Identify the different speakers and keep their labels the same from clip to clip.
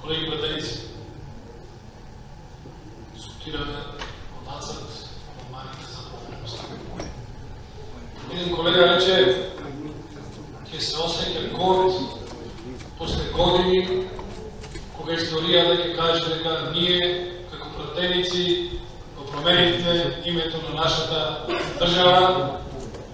Speaker 1: Колеги братаници, дискутираме нацрт амандманите за промененост. Един колега рече, ќе се осеќа горд после години, кога историјата ќе каже дека ние, како пратеници, го променихме името на нашата држава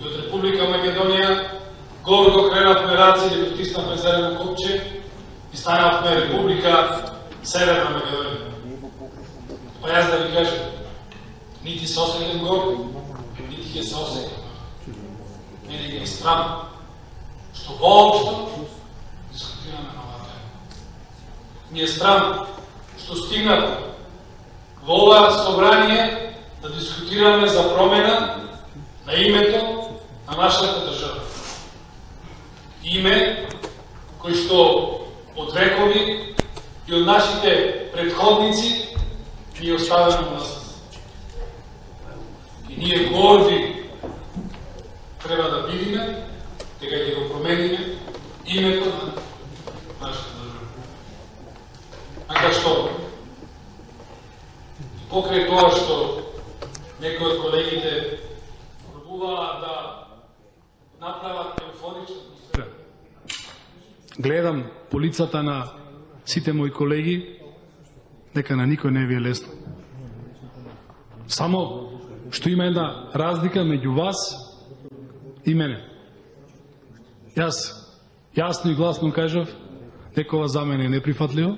Speaker 1: и од Република Македонија гордо кренавме раци и притиснавме зелено копче и станавме Република Северна Македонија. Па јас да ви кажам, нити се осеќам гордо, нити ќе се осеќам. Мене ги е страм, што воопшто дискутираме на оваа тема. Ми е страм што стигнат во ова собрание да дискутираме за промена на името на нашата држава. Име кој што од векови и од нашите предходници ни е оставено на нас. И ние горди треба да бидиме дека ќе го промениме името на нашата држава. Така што покрај тоа што некои од колегите пробуваат да направат еуфорична атмосфера. Гледам по лицата на сите мои колеги дека на никој не ви е лесно. Само што има една разлика меѓу вас и мене. Јас јасно и гласно кажав дека ова за мене е неприфатливо.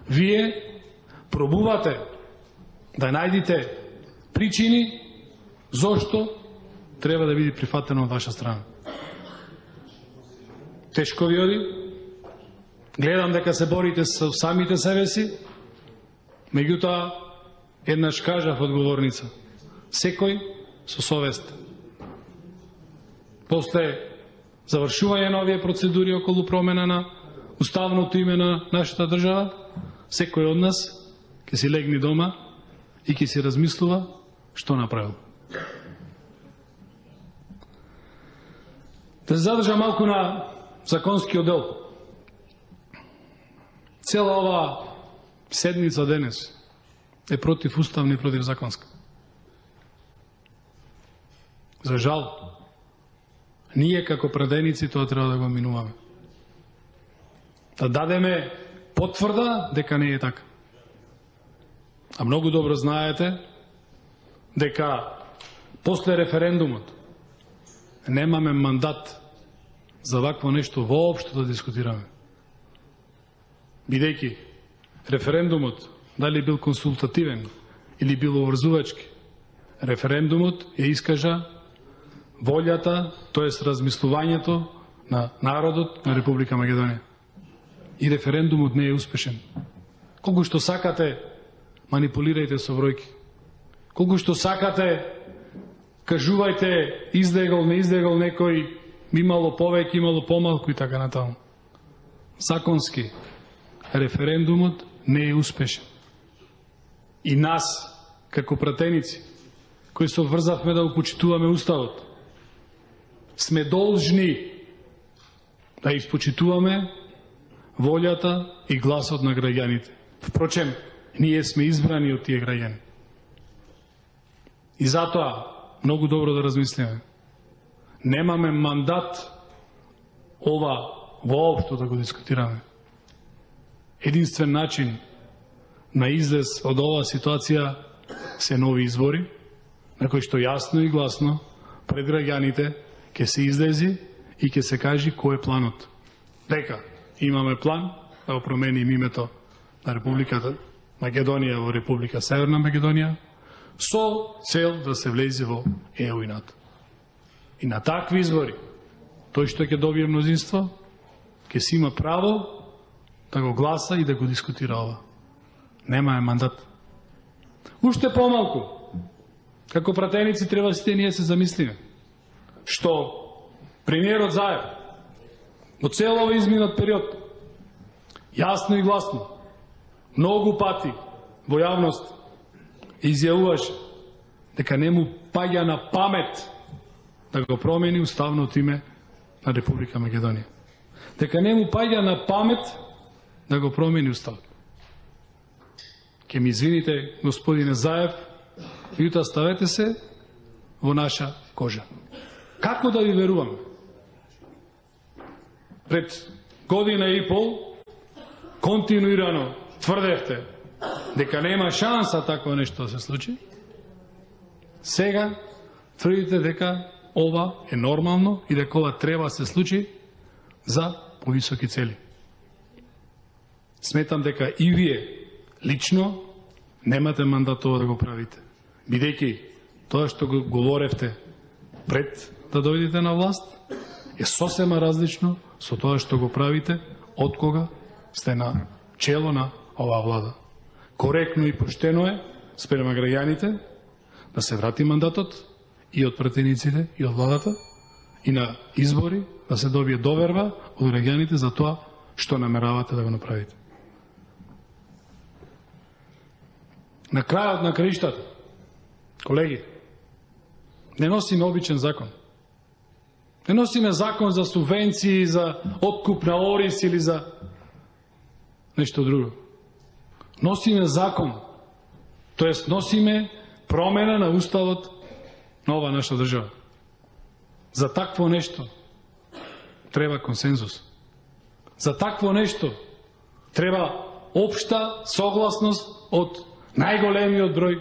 Speaker 1: Вие пробувате да најдите причини зошто треба да биде прифатено од ваша страна. Тешко ви оди. Гледам дека се борите со самите себе си. Меѓутоа, еднаш кажав од говорница, секој со совест. После завршување на овие процедури околу промена на уставното име на нашата држава, секој од нас ќе си легне дома и ќе си размислува што направил. Да се задржа малку на законскиот дел. Цела ова седница денес е противуставна и противзаконска. За жал, ние како пратеници тоа треба да го минуваме. Да дадеме потврда дека не е така. А многу добро знаете дека после референдумот немаме мандат за вакво нешто воопшто да дискутираме. Бидејќи референдумот, дали бил консултативен или бил обврзувачки, референдумот ја искажа волјата, тоест размислувањето на народот на Република Македонија. И референдумот не е успешен. Колку што сакате, манипулирајте со бројки. Колку што сакате, кажувајте издегол, не издегол некој, имало повеќе, имало помалку и така натаму. Законски, референдумот не е успешен. И нас, како пратеници, кои се врзавме да го почитуваме Уставот, сме должни да испочитуваме волјата и гласот на граѓаните. Впрочем, ние сме избрани од тие граѓани. И затоа, многу добро да размислиме. Немаме мандат ова воопшто да го дискутираме. Единствен начин на излез од оваа ситуација се нови избори, на кои што јасно и гласно пред граѓаните ќе се излези и ќе се кажи кој е планот. Дека имаме план да го променим името на Републиката Македонија во Република Северна Македонија со цел да се влезе во ЕУ и НАТО. И на такви избори, тој што ќе добие мнозинство, ќе си има право да го гласа и да го дискутира ова. Немаме мандат. Уште помалку, како пратеници треба сите ние се замислиме, што премиерот Заев во цел овој изминат период јасно и гласно многу пати во јавност изјавуваше дека не му паѓа на памет да го промени уставното име на Република Македонија. Дека не му паѓа на памет да го промени уставот. Ке ми извините, господине Заев, јута ставете се во наша кожа. Како да ви веруваме? Пред година и пол континуирано тврдевте дека нема шанса такво нешто да се случи. Сега тврдите дека ова е нормално и дека ова треба да се случи за повисоки цели. Сметам дека и вие лично немате мандат ова да го правите. Бидејќи тоа што го говоревте пред да дојдете на власт е сосема различно со тоа што го правите од кога сте на чело на оваа влада. Коректно и поштено е спрема граѓаните да се врати мандатот и од пратениците и од владата и на избори да се добие доверба од граѓаните за тоа што намеравате да го направите. На крајот на краиштата, колеги, не носиме обичен закон. Не носиме закон за субвенции, за откуп на орис или за нешто друго. Носиме закон, тоест носиме промена на уставот на ова наша држава. За такво нешто треба консензус. За такво нешто треба општа согласност од најголемиот број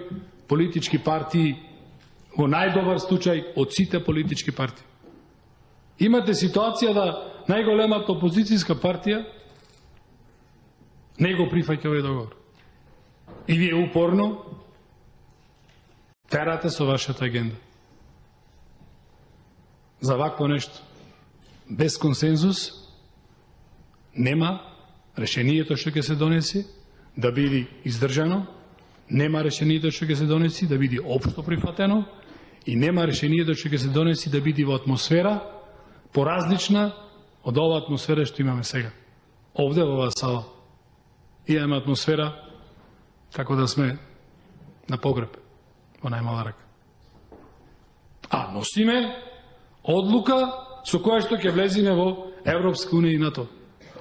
Speaker 1: политички партии, во најдобар случај од сите политички партии. Имате ситуација да најголемата опозицијска партија не го прифаќа овој договор. И вие упорно терате со вашата агенда. За вакво нешто, без консензус, нема решението што ќе се донеси да биде издржано, нема решението што ќе се донеси да биде општо прифатено и нема решението што ќе се донеси да биде во атмосфера поразлична од оваа атмосфера што имаме сега. Овде во оваа сала имаме атмосфера како да сме на погреб во најмала рака. А носиме одлука со која што ќе влеземе во Европска унија и НАТО.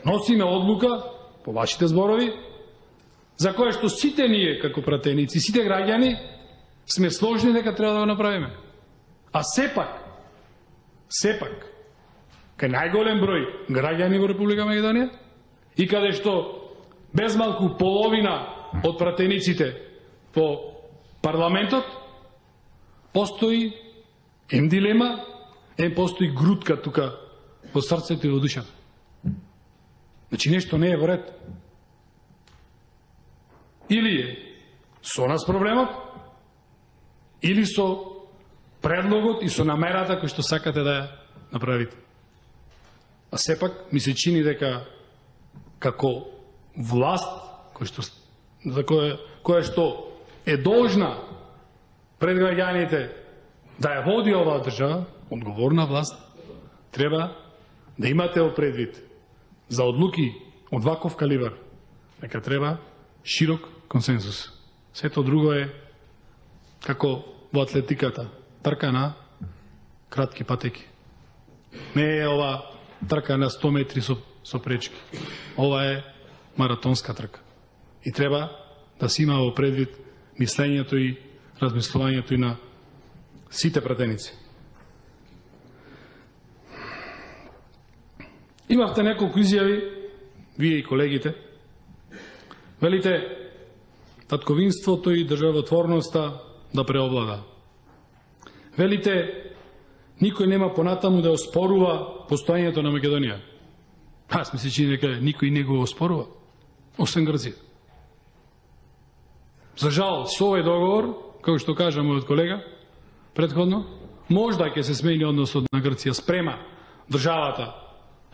Speaker 1: Носиме одлука, по вашите зборови, за која што сите ние како пратеници, сите граѓани сме сложни дека треба да го направиме. А сепак, кај најголем број граѓани во Република Македонија и каде што без малку половина од пратениците во парламентот, постои дилема, постои грудка тука во срцето и во душата. Значи нешто не е во ред. Или е со нас проблемот, или со предлогот и со намерата кој што сакате да ја направите. А сепак ми се чини дека како власт која што е должна пред граѓаните да ја води оваа држава, одговорна власт, треба да имате предвид за одлуки од ваков калибар, дека треба широк консензус. Сето друго е како во атлетиката, трка на кратки патеки. Не е ова трка на 100 метри со пречки. Ова е маратонска трка. И треба да се има во предвид мислењето и размислувањето и на сите пратеници. Имавте неколку изјави, вие и колегите. Велите, татковинството и државотворноста да преовлада. Велите, никој нема понатаму да оспорува постоењето на Македонија. Аз ми се чини дека никој не го оспорува, освен Грција. За жал, со овој договор, како што кажа мојот колега предходно, можда ќе се смени односот на Грција спрема државата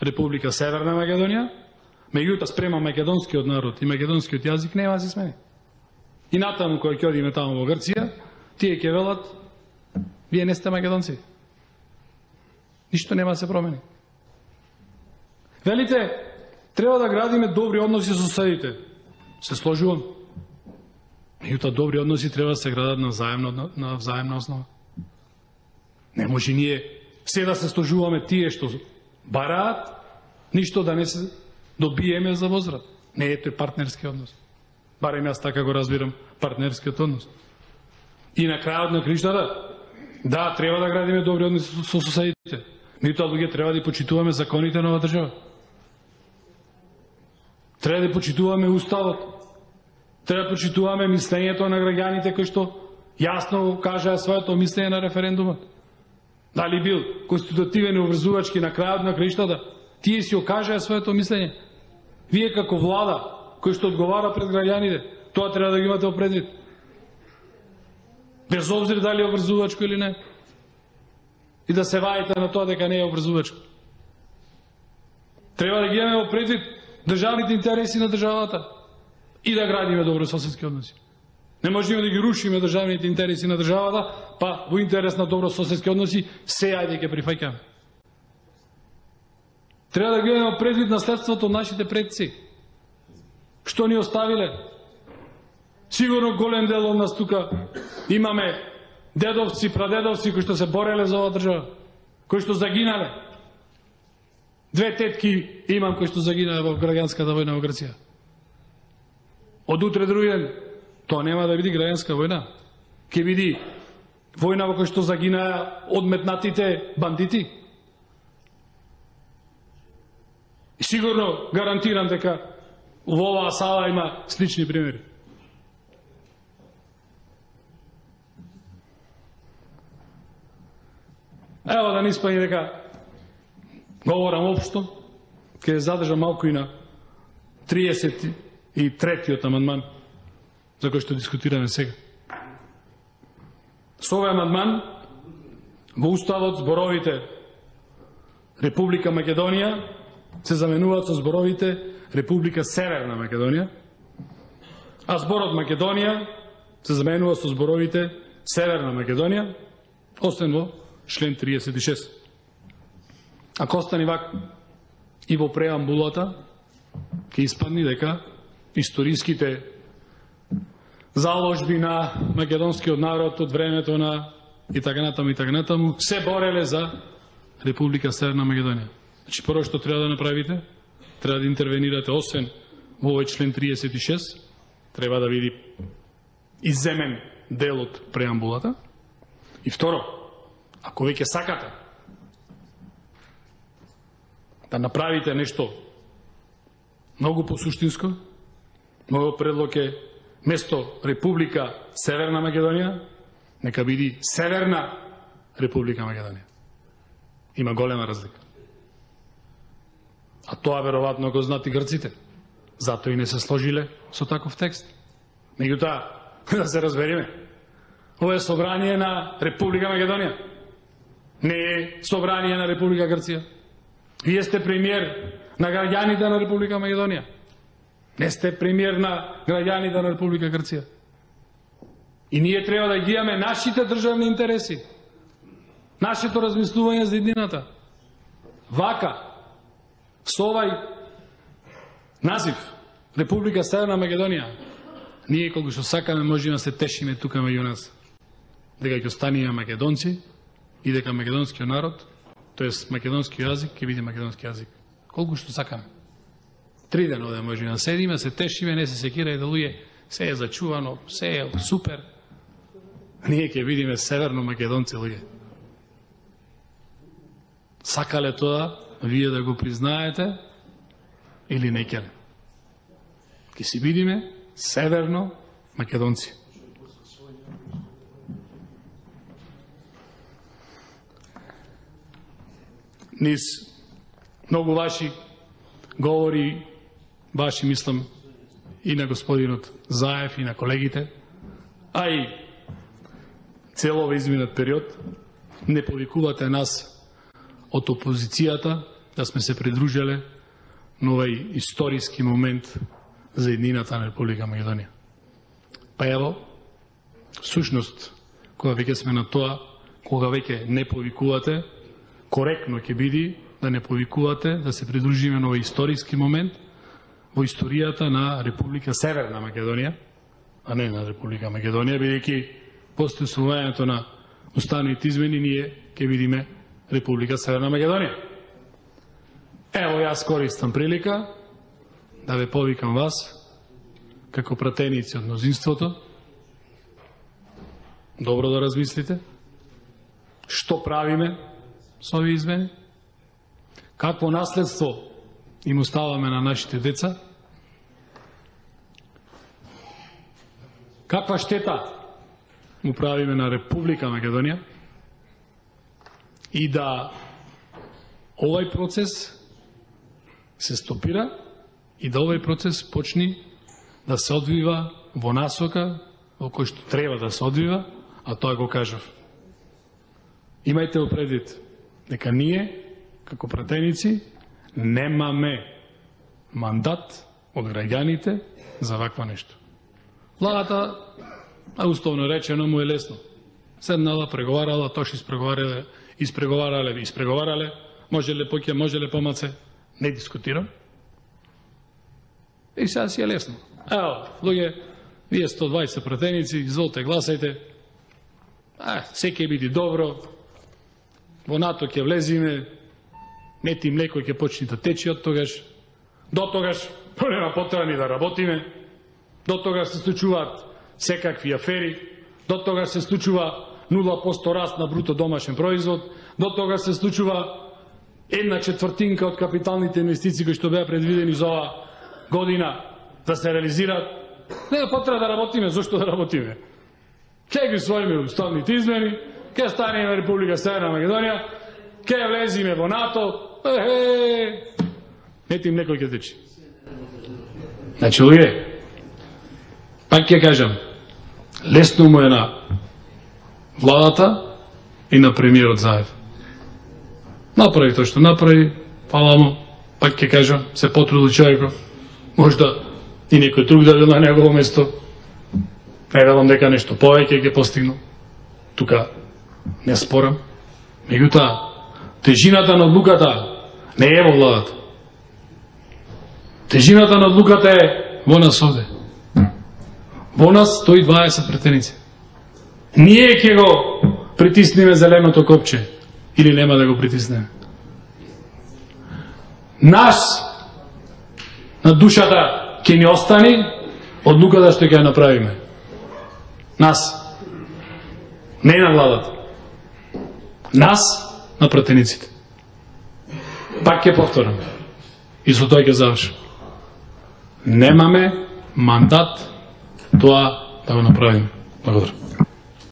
Speaker 1: Република Северна Македонија, меѓутоа спрема македонскиот народ и македонскиот јазик нема да се смени. И натаму кој ќе одиме таму во Грција, тие ќе велат, вие не сте македонци. Ништо нема да се промени. Велите, треба да градиме добри односи со соседите. Се сложувам. Меѓутоа добри односи треба да се градат на взаемна основа. Не може ние се да се сложуваме тие што бараат, ништо да не се добиеме за возврат. Не е тој партнерски однос. Барем јас така го разбирам партнерскиот однос. И на крајот на криштата, да, треба да градиме добри односи со соседите. Меѓутоа, луѓе, треба да почитуваме законите на оваа држава. Треба да почитуваме уставот. Треба да почитуваме мислењето на граѓаните кои што јасно кажаа своето мислење на референдумот. Дали бил конститутивен и обврзувачки на крајот на криштата, тие си окажаа своето мислење. Вие како влада, кој што одговара пред граѓаните, тоа треба да ги имате предвид. Без обзир дали е обврзувачко или не. И да се ваите на тоа дека не е обврзувачко. Треба да ги имаме предвид државните интереси на државата и да градиме добрососедски односи. Не можеме да ги рушиме државните интереси на државата, па во интерес на добрососедски односи се ајде ќе прифаќаме. Треба да ги имаме предвид наследството од нашите предци. Што ни оставиле? Сигурно голем дел од нас тука имаме дедовци, прадедовци кои што се бореле за оваа држава, кои што загинале. 2 тетки имам кои што загинале во граѓанската војна во Грција. Од утре друиден тоа нема да биде граѓанска војна. Ќе биде војна во која што загинаа одметнатите бандити. И сигурно гарантирам дека во оваа сала има слични примери. Ево да не испаѓа дека говорам општо, ќе задржам малку и на 33-тиот амандман за кој што дискутираме сега. Со овој амандман во уставот зборовите Република Македонија се заменуваат со зборовите Република Северна Македонија, а зборот Македонија се заменува со зборовите Северна Македонија, освен во член 36. Ако остане вака и во преамбулата, ќе испадне дека историските заложби на македонскиот народ од времето на и така натаму се бореле за Република Северна Македонија. Значи, прво што треба да направите, треба да интервенирате, освен во овој член 36, треба да биде изземен дел од преамбулата. И второ, ако веќе сакате да направите нешто многу посуштинско, мојот предлог е место Република Северна Македонија, нека биде Северна Република Македонија. Има голема разлика. А тоа веројатно го знаат и грците. Затоа и не се сложиле со таков текст. Меѓутоа, да се разбериме, ова е собрание на Република Македонија. Не е собрание на Република Грција. Вие сте премиер на граѓаните на Република Македонија. Не сте премиер на граѓаните на Република Грција. И ние треба да ги имаме нашите државни интереси, нашето размислување за еднината. Вака, со овај назив Република Северна Македонија, ние колку што сакаме можеме да се тешиме тука меѓу нас. Дека ќе останеме македонци и дека македонскиот народ, тоест македонски јазик, ќе биде македонски јазик. Колку што сакаме. 3 дена овде можеме да седиме, се тешиме, не се секирајте луѓе, се е зачувано, се е супер. Ние ќе бидеме северно македонци луѓе. Сакале тоа вие да го признаете или не ќе? Ќе си бидеме северно македонци. Низ многу ваши говори, ваши мислам и на господинот Заев и на колегите, а и цело изминат период, не повикувате нас од опозицијата да сме се придружеле на овај историски момент за еднината на Република Македонија. Па ево, сушност, кога веќе сме на тоа, кога веќе не повикувате, коректно ќе биде да не повикувате, да се придружиме на овој историски момент во историјата на Република Северна Македонија, а не на Република Македонија, бидејќи после усвојувањето на уставните измени ние ќе бидеме Република Северна Македонија. Ево јас користам прилика да ве повикам вас, како пратеници од мнозинството, добро да размислите, што правиме со овие измени, какво наследство им оставаме на нашите деца, каква штета му правиме на Република Македонија и да овај процес се стопира и да овај процес почни да се одвива во насока во кој што треба да се одвива, а тоа го кажав. Имајте во предвид дека ние, како пратеници, немаме мандат од граѓаните за ваква нешто. Владата, условно речено, му е лесно. Седнала, преговарала, тош испреговарале, можеле поќе, можеле помаце, не дискутирам. И сега си е лесно. Ево, луѓе, вие 120 пратеници, изволте, гласајте, се ќе биде добро, во НАТО ќе влезиме, мети млеко ќе почне да тече од тогаш, до тогаш нема потреба ни да работиме, до тогаш се случуваат секакви афери, до тогаш се случува 0% раст на бруто домашен производ, до тогаш се случува 1/4 од капиталните инвестиции кои што беа предвидени за ова година да се реализираат. Нема потреба да работиме, зошто да работиме? Ке ги своиме уставните измени, ке станеме Република Северна Македонија, ке влезиме во НАТО, метим некој ке течи. Значи, луѓе, пак ќе кажам, лесно му е на владата и на премиерот заедно. Направи тоа што направи, фала му, пак ќе кажам, се потрудил човекот, можда и некој друг да бил на негово место, не велам дека нешто повеќе ќе постигнал, тука не спорам, меѓутоа, тежината на одлуката не е во владата. Тежината на одлуката е во нас овде. Во нас 120 пратеници. Ние ќе го притиснеме зеленото копче или нема да го притиснеме. Нас на душата ќе ни остани одлуката што ќе ја направиме. Нас. Не на владата. Нас на пратениците. Пак ќе повторам. И со тоа ќе завршам. Немаме мандат тоа да го направиме. Благодарам.